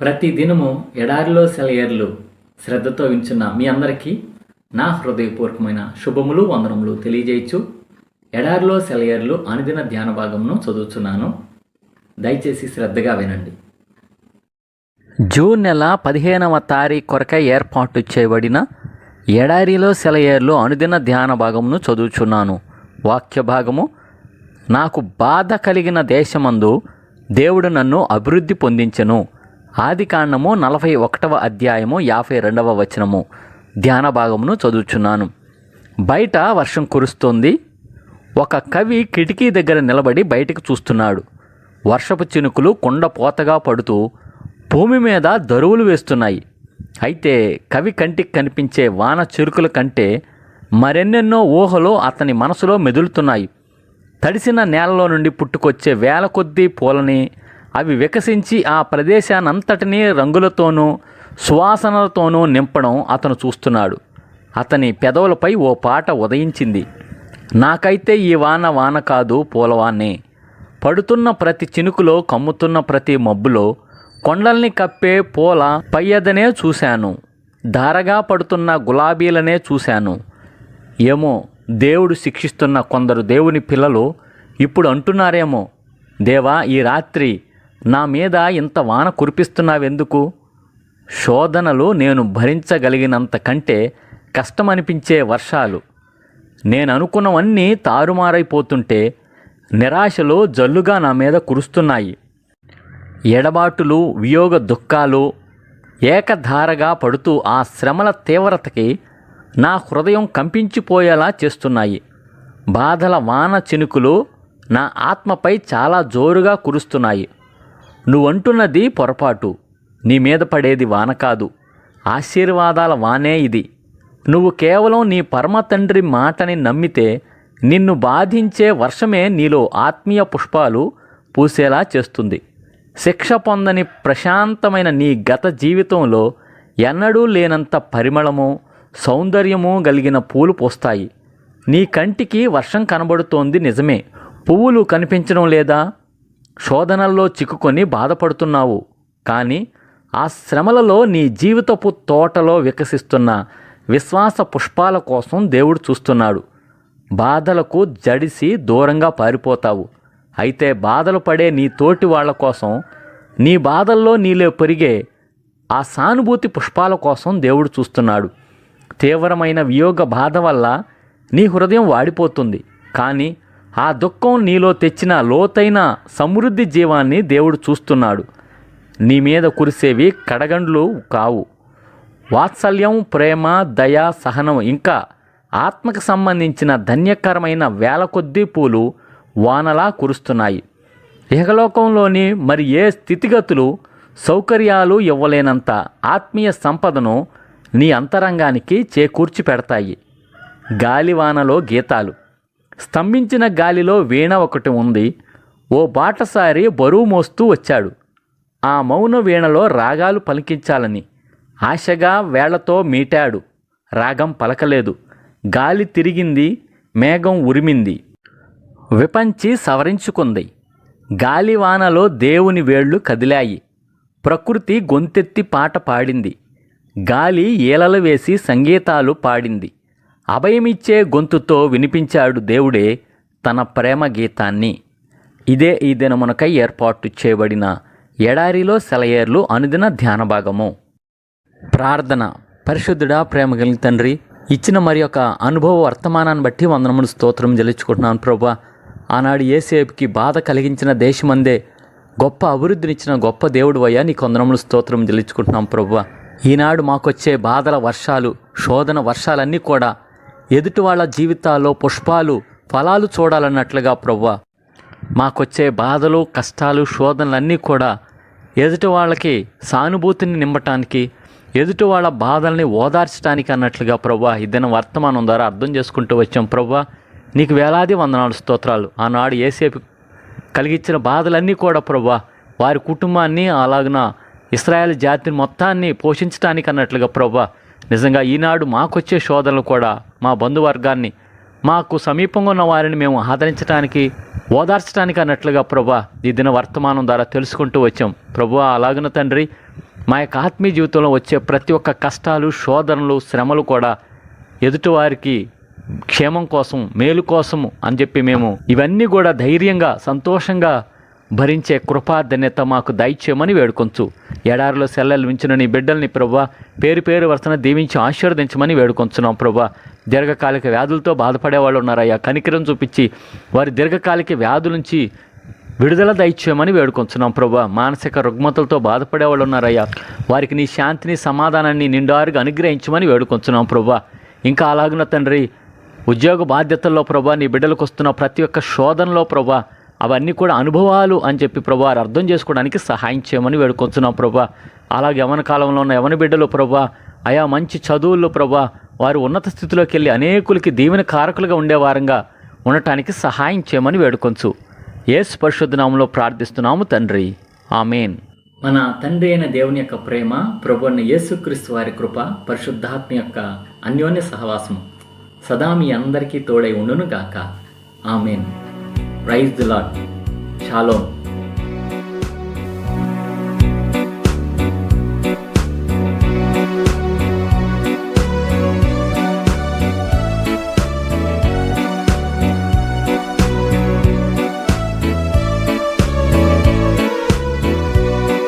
ప్రతి దినము ఎడారిలో సెలయేర్లు శ్రద్ధతో వింటున్న మీ అందరికీ నా హృదయపూర్వకమైన శుభములు వందనములు తెలియజేయచ్చు. ఎడారిలో సెలయేర్లు అనుదిన ధ్యాన భాగంను చదువుతున్నాను. దయచేసి శ్రద్ధగా వినండి. జూన్ నెల 15వ తారీఖు కొరకై ఏర్పాటు చేయబడిన ఎడారిలో సెలయేర్లు అనుదిన ధ్యాన భాగమును చదువుచున్నాను. వాక్య భాగము: నాకు బాధ కలిగిన దేశమందు దేవుడు నన్ను అభివృద్ధి పొందించెను. ఆదికాండము 41వ అధ్యాయము 52వ వచనము. ధ్యాన భాగమును చదువుచున్నాను. బయట వర్షం కురుస్తోంది. ఒక కవి కిటికీ దగ్గర నిలబడి బయటకు చూస్తున్నాడు. వర్షపు చినుకులు కుండపోతగా పడుతూ భూమి మీద దరువులు వేస్తున్నాయి. అయితే కవి కంటికి కనిపించే వాన చిరుకుల కంటే మరెన్నెన్నో ఊహలు అతని మనసులో మెదులుతున్నాయి. తడిసిన నేలలో నుండి పుట్టుకొచ్చే వేల కొద్దీ పూలని, అవి వికసించి ఆ ప్రదేశానంతటినీ రంగులతోనూ సువాసనలతోనూ నింపడం అతను చూస్తున్నాడు. అతని పెదవులపై ఓ పాట ఉదయించింది. నాకైతే ఈ వాన వాన కాదు, పూలవాన్నే. పడుతున్న ప్రతి చినుకులో, కమ్ముతున్న ప్రతి మబ్బులో కొండల్ని కప్పే పూల పయ్యదనే చూశాను. ధారగా పడుతున్న గులాబీలనే చూశాను. ఏమో, దేవుడు శిక్షిస్తున్న కొందరు దేవుని పిల్లలు ఇప్పుడు అంటున్నారేమో, దేవా, ఈ రాత్రి నా మీద ఇంత వాన కురిపిస్తున్నావెందుకు? శోధనలు నేను భరించగలిగినంత కంటే కష్టమనిపించే వర్షాలు. నేను అనుకున్నవన్నీ తారుమారైపోతుంటే నిరాశలు జల్లుగా నా మీద కురుస్తున్నాయి. ఎడబాటులు, వియోగ దుఃఖాలు ఏకధారగా పడుతూ ఆ శ్రమల తీవ్రతకి నా హృదయం కంపించిపోయేలా చేస్తున్నాయి. బాధల వాన చినుకులు నా ఆత్మపై చాలా జోరుగా కురుస్తున్నాయి. నువ్వంటున్నది పొరపాటు. నీ మీద పడేది వాన కాదు, ఆశీర్వాదాల వానే ఇది. నువ్వు కేవలం నీ పరమ తండ్రి మాటని నమ్మితే నిన్ను బాధించే వర్షమే నీలో ఆత్మీయ పుష్పాలు పూసేలా చేస్తుంది. శిక్ష పొందని ప్రశాంతమైన నీ గత జీవితంలో ఎన్నడూ లేనంత పరిమళము, సౌందర్యము కలిగిన పూలు పూస్తాయి. నీ కంటికి వర్షం కనబడుతోంది నిజమే, పువ్వులు కనిపించడం లేదా? శోధనల్లో చిక్కుకొని బాధపడుతున్నావు. కానీ ఆ శ్రమలలో నీ జీవితపు తోటలో వికసిస్తున్న విశ్వాస పుష్పాల కోసం దేవుడు చూస్తున్నాడు. బాధలకు జడిసి దూరంగా పారిపోతావు. అయితే బాధలు పడే నీ తోటి వాళ్ళ కోసం, నీ బాధల్లో నీలో పెరిగే ఆ సానుభూతి పుష్పాల కోసం దేవుడు చూస్తున్నాడు. తీవ్రమైన వియోగ బాధ వల్ల నీ హృదయం వాడిపోతుంది. కానీ ఆ దుఃఖం నీలో తెచ్చిన లోతైన సమృద్ధి జీవాన్ని దేవుడు చూస్తున్నాడు. నీ మీద కురిసేవి కడగండ్లు కావు. వాత్సల్యం, ప్రేమ, దయ, సహనం ఇంకా ఆత్మకు సంబంధించిన ధన్యకరమైన వేల కొద్దీ పూలు వానలా కురుస్తున్నాయి. ఇహలోకంలోని మరి ఏ స్థితిగతులు, సౌకర్యాలు ఇవ్వలేనంత ఆత్మీయ సంపదను నీ అంతరంగానికి చేకూర్చి పెడతాయి. గాలివానలో గీతాలు. స్తంభించిన గాలిలో వీణ ఒకటి ఉంది. ఓ బాటసారి బరువు మోస్తూ వచ్చాడు. ఆ మౌన వీణలో రాగాలు పలికించాలని ఆశగా వేళ్లతో మీటాడు. రాగం పలకలేదు. గాలి తిరిగింది, మేఘం ఉరిమింది, విపంచి సవరించుకుంది. గాలివానలో దేవుని వేళ్ళు కదిలాయి. ప్రకృతి గొంతెత్తి పాట పాడింది. గాలి ఈలలు వేసి సంగీతాలు పాడింది. అభయమిచ్చే గొంతుతో వినిపించాడు దేవుడే తన ప్రేమ గీతాన్ని. ఇదే ఈ దినమునకై ఏర్పాటు చేయబడిన ఎడారిలో సెలయేర్లు అనుదిన ధ్యాన భాగము. ప్రార్థన. పరిశుద్ధుడా, ప్రేమ కలిగిన తండ్రి, ఇచ్చిన మరి యొక్క అనుభవ వర్తమానాన్ని బట్టి వందనములు స్తోత్రం చెల్లించుకుంటున్నాను ప్రభువా. ఆనాడు యేసేపుకి బాధ కలిగించిన దేశమందే గొప్ప అభివృద్ధినిచ్చిన గొప్ప దేవుడు అయ్యా, నీకు వందనములు స్తోత్రం చెల్లించుకుంటున్నాం ప్రభువా. ఈనాడు మాకొచ్చే బాధల వర్షాలు, శోధన వర్షాలన్నీ కూడా ఎదుటి వాళ్ళ జీవితాల్లో పుష్పాలు, ఫలాలు చూడాలన్నట్లుగా ప్రభువా, మాకొచ్చే బాధలు, కష్టాలు, శోధనలన్నీ కూడా ఎదుటి వాళ్ళకి సానుభూతిని నింపటానికి, ఎదుటి వాళ్ళ బాధల్ని ఓదార్చడానికి అన్నట్లుగా ప్రభువా ఈ దిన వర్తమానం ద్వారా అర్థం చేసుకుంటూ వచ్చాం ప్రభువా. నీకు వేలాది వందనాలు, స్తోత్రాలు. ఆనాడు యేసేపు కలిగించిన బాధలన్నీ కూడా ప్రభువా వారి కుటుంబాన్ని, అలాగున ఇశ్రాయేలు జాతిని మొత్తాన్ని పోషించడానికి అన్నట్లుగా ప్రభువా, నిజంగా ఈనాడు మాకొచ్చే శోధనలు కూడా మా బంధువర్గాన్ని, మాకు సమీపంగా ఉన్న వారిని మేము ఆదరించడానికి, ఓదార్చడానికి అన్నట్లుగా ప్రభువా ఈ దిన వర్తమానం ద్వారా తెలుసుకుంటూ వచ్చాం ప్రభువా. అలాగున తండ్రి, మా యొక్క ఆత్మీయ జీవితంలో వచ్చే ప్రతి ఒక్క కష్టాలు, శోధనలు, శ్రమలు కూడా ఎదుటివారికి క్షేమం కోసం, మేలు కోసము అని చెప్పి మేము ఇవన్నీ కూడా ధైర్యంగా, సంతోషంగా భరించే కృపాధన్యత మాకు దయచేయమని వేడుకొంచు. ఎడారిలో సెల్లలు వించిన నీ బిడ్డల్ని ప్రభువా పేరు పేరు వరుసన దీవించి ఆశీర్వదించమని వేడుకొంచున్నాం ప్రభువా. దీర్ఘకాలిక వ్యాధులతో బాధపడేవాళ్ళు ఉన్నారయ్యా, కనికరం చూపించి వారి దీర్ఘకాలిక వ్యాధుల నుంచి విడుదల దయచేయమని వేడుకొంచున్నాం ప్రభువా. మానసిక రుగ్మతలతో బాధపడేవాళ్ళు ఉన్నారయ్యా, వారికి నీ శాంతిని, సమాధానాన్ని నిండారుగా అనుగ్రహించమని వేడుకొంచున్నాం ప్రభువా. ఇంకా అలాగున్న తండ్రి, ఉద్యోగ బాధ్యతల్లో ప్రభా నీ బిడ్డలకు వస్తున్న ప్రతి ఒక్క శోధనలో ప్రభా అవన్నీ కూడా అనుభవాలు అని చెప్పి ప్రభా వారు అర్థం చేసుకోవడానికి సహాయం చేయమని వేడుకొంచున్నాం ప్రభా. అలాగే యవన కాలంలో ఉన్న యవన బిడ్డలు ప్రభా ఆయా మంచి చదువుల్లో ప్రభా వారు ఉన్నత స్థితిలోకి వెళ్ళి అనేకులకి దీవెన కారకులుగా ఉండేవారంగా ఉండటానికి సహాయం చేయమని వేడుకొంచు. యేసు పరిశుద్ధ నామములో ప్రార్థిస్తున్నాము తండ్రి, ఆమేన్. మన తండ్రి అయిన దేవుని యొక్క ప్రేమ, ప్రభువైన యేసుక్రీస్తు వారి కృప, పరిశుద్ధాత్మ యొక్క అన్యోన్య సహవాసము సదా మీ అందరికీ తోడై ఉండును గాక. Amen. Praise the Lord. Shalom.